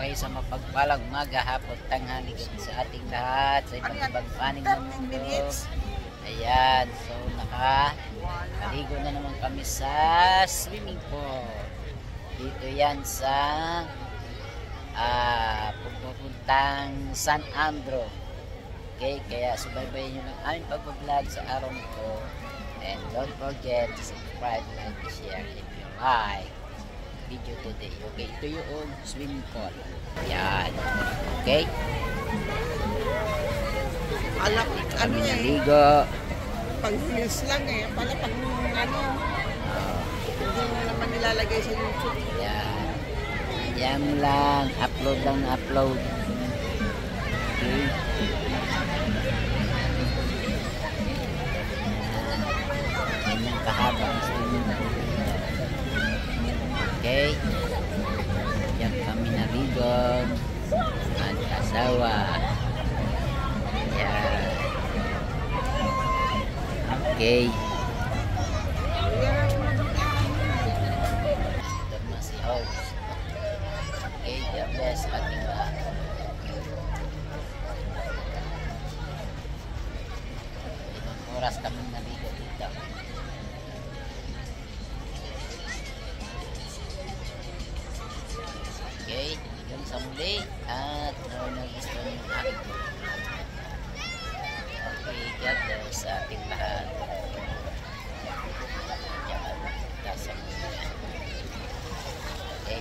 kayo sa mapagpalang umaga, hapon, tanghali sa ating lahat sa iba't ibang panig ng mundo. Ayan, so nakaligo na naman kami sa swimming pool. Dito yan sa pupuntang San Andro. Okay, kaya subaybayin nyo ng aming pag-vlog sa araw nito. And don't forget to subscribe, like, share if you like video today. Okay, ito yung swimming pool. Yan. Okay. Alam, ano eh, naligo. pag reels lang eh. Pala pag ano, hindi mo naman nilalagay sa YouTube. Yan. Yan lang. Upload lang na upload. Okay. Yan kahaba ang swimming pool. Okay. Yan kami naligo. At asawa. Yan. Okay. Ito na si host. Okay, God bless ating lahat. Ilang oras kami naligo dito. Okay, yung sa muli at nagustuhan yung aking okay, God bless sa ating lahat. Sa muli. Okay.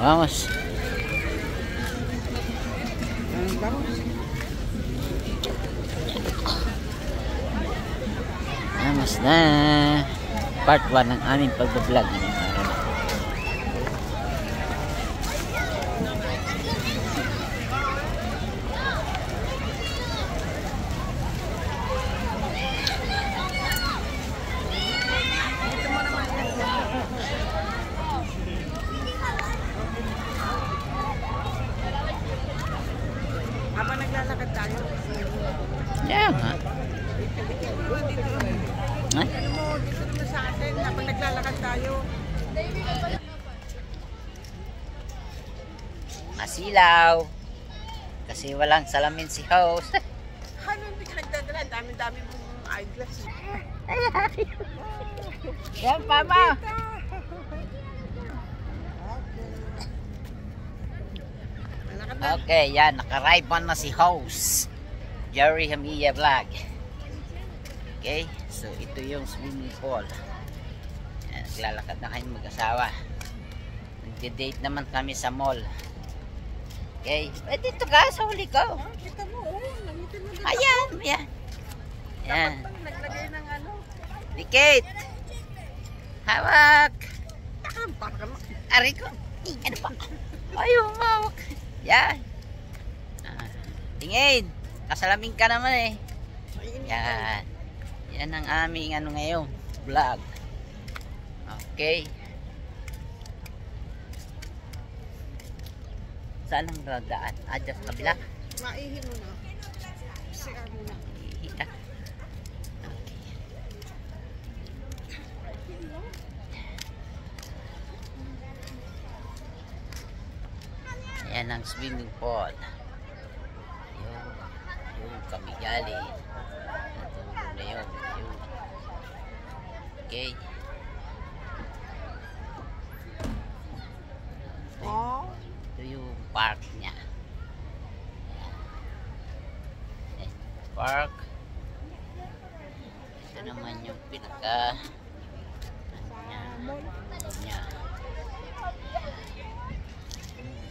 Vamos. Vamos na. Part 1 ng aming pag-vlog ngayong araw na. Habang naglalakad tayo. Yeah, ha? Ha? Ano mo, dito naman sa atin, habang naglalakad tayo. Masilaw. Kasi walang salamin si host. Ano, hindi ka nagdadala. Dami-dami mong eyeglass. Yan, Papa. Lalakad na. Okay, yan. Naka-ride on na si host. Jerry Hamiya Vlog. Okay, so ito yung swimming pool. Yan, naglalakad na kayong mag-asawa. Nagde-date naman kami sa mall. Okay, dito ka sa huli ko. Oh, kita mo, oh. Nangitin mo dito. Ayan, ayan. Yan. Dapat pang naglagay ng ano. Dikit. Hawak. Baka Ari ko. Ano pa? Ayaw, hawak. Yan. Tingin. Kasalamin ka naman eh. Yan. Yan ang aming ano ngayon. Vlog. Okay. Saan ang dadaan? Dyan sa kabila. maihi mo na. CR mo na. Hihita. Okay. Ayan ang swimming pool. Yung kami galing. Natulog na yun. Okay. Oh. Ito yung park niya. Ayan. Park. Ito naman yung pinaka niya.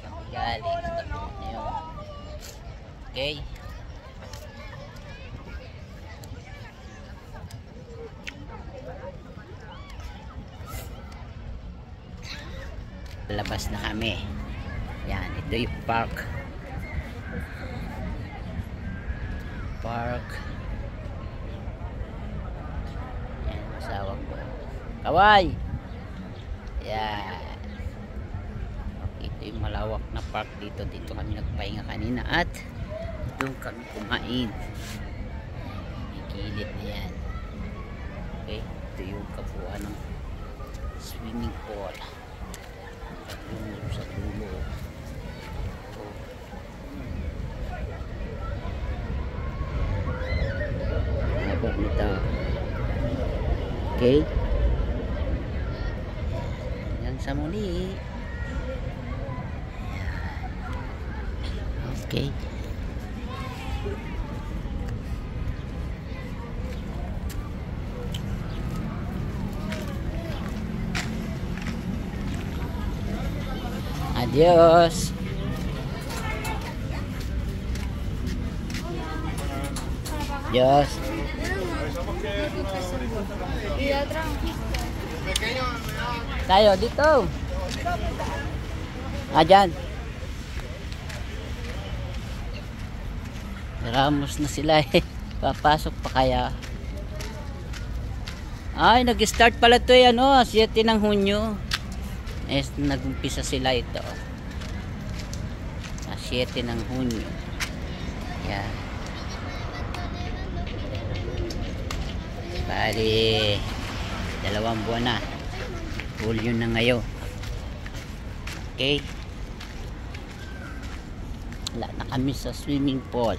Kami galing. Natulog na yun. Okay. Labas na kami. Yan, ito yung park. Yan, asawa ko. Kaway! Yan. Ito yung malawak na park dito. Dito kami nagpahinga kanina at doon kami kumain. May gilid na yan. Okay. ito yung kabuuan ng swimming pool. Yung sa dulo. Haba nito. Okay. Hanggang sa muli. Okay. Adios. Adios. Tayo dito. Dyan. Ramos na sila eh. Papasok pa kaya. Ay, nag-start pala to eh, 7 ng Hunyo. Nag-umpisa sila ito. 7 ng Hunyo. Yan. Bali, 2 buwan na. Hulyo na ngayon. Okay. Wala na kami sa swimming pool.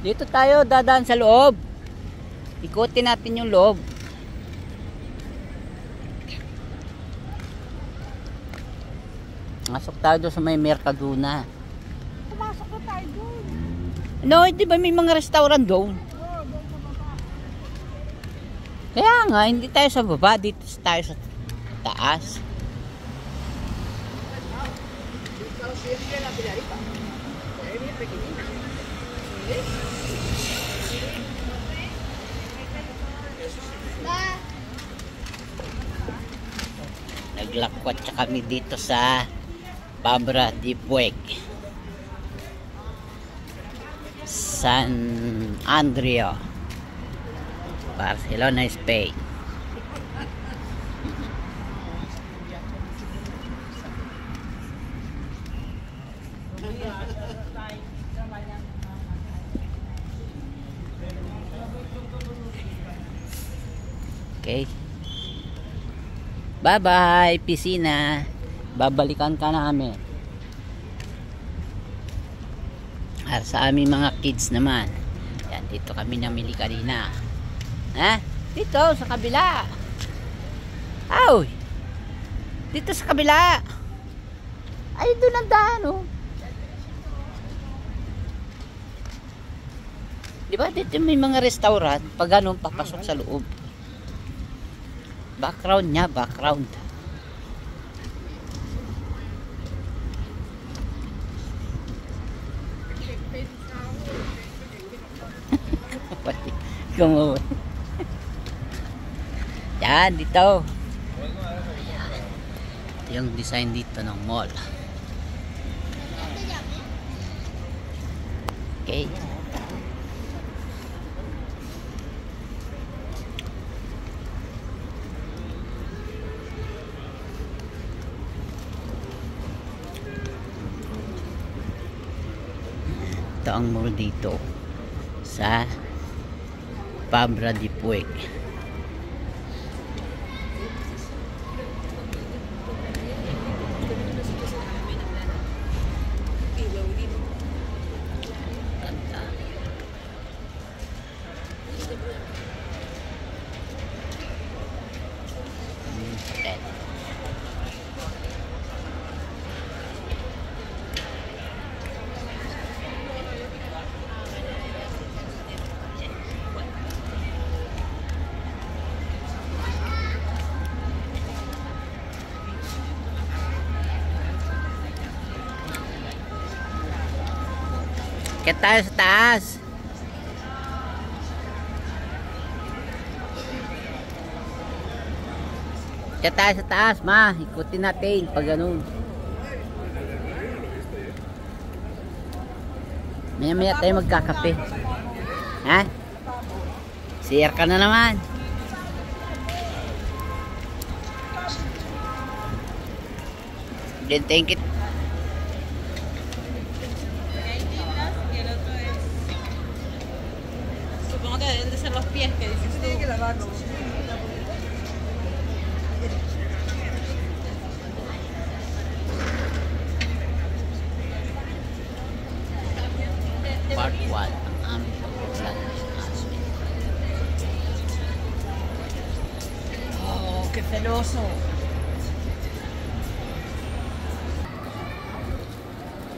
Dito tayo dadaan sa loob. Ikutin natin yung loob. Masok tayo doon sa may Mercadona. Pumasok na tayo doon. No, di ba may mga restaurant doon? Kaya nga, hindi tayo sa baba. Dito tayo sa taas. Naglakwat kami dito sa Pabra de Puig, San Andrea, Barcelona, Spain. Okay. Bye-bye, piscina. Babalikan ka namin. Sa aming mga kids naman. Yan, dito kami namili kanina. Ha? Dito, sa kabila. Ay! Dito sa kabila. Ay, doon ang daan, oh. Diba, dito may mga restaurant. Pag ganun, papasok sa loob. Background niya, background. Kumuha. Yan, dito. Ito yung design dito ng mall. Okay. Ito ang mall dito sa Pabra de Puig. Kaya tayo sa taas. Kaya tayo sa taas, ma. Ikutin natin pag ganun. Maya-maya tayo magkakape. Ha? CR ka na naman. Then thank you. Supongo que deben de ser los pies que dices tú. Part 1 ang aming pagpaplan sa aso. Oh, qué celoso.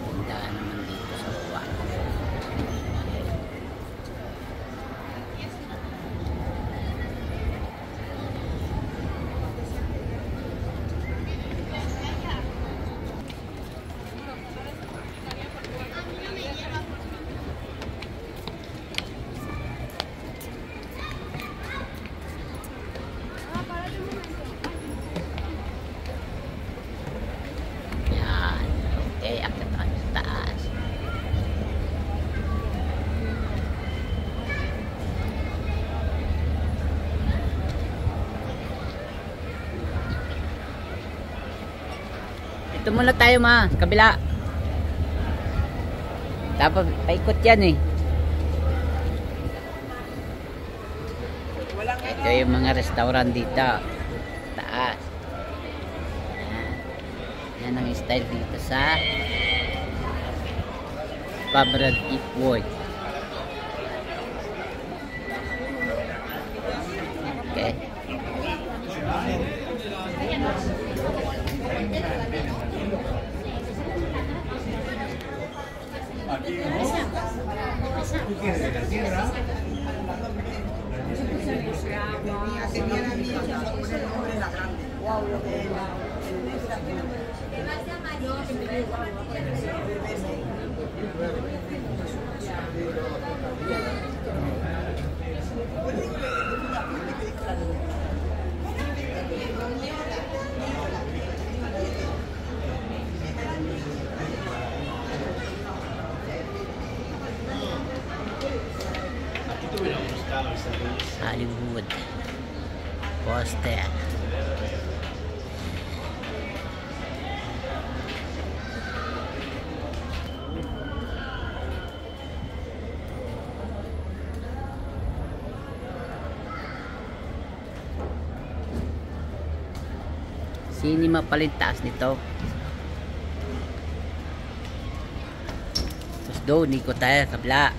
Tandaan naman dito sa baba. Yan. Okay, akit tayo sa taas. Ito muna tayo ma, kabila. Dapat paikot yan eh. Ito yung mga restaurant dito. Taas. Yan ang style dito sa Pabrad Ipwood. Okay. Hollywood poster. Cinema pala yung taas nito. Tapos doon, ikot tayo kabila.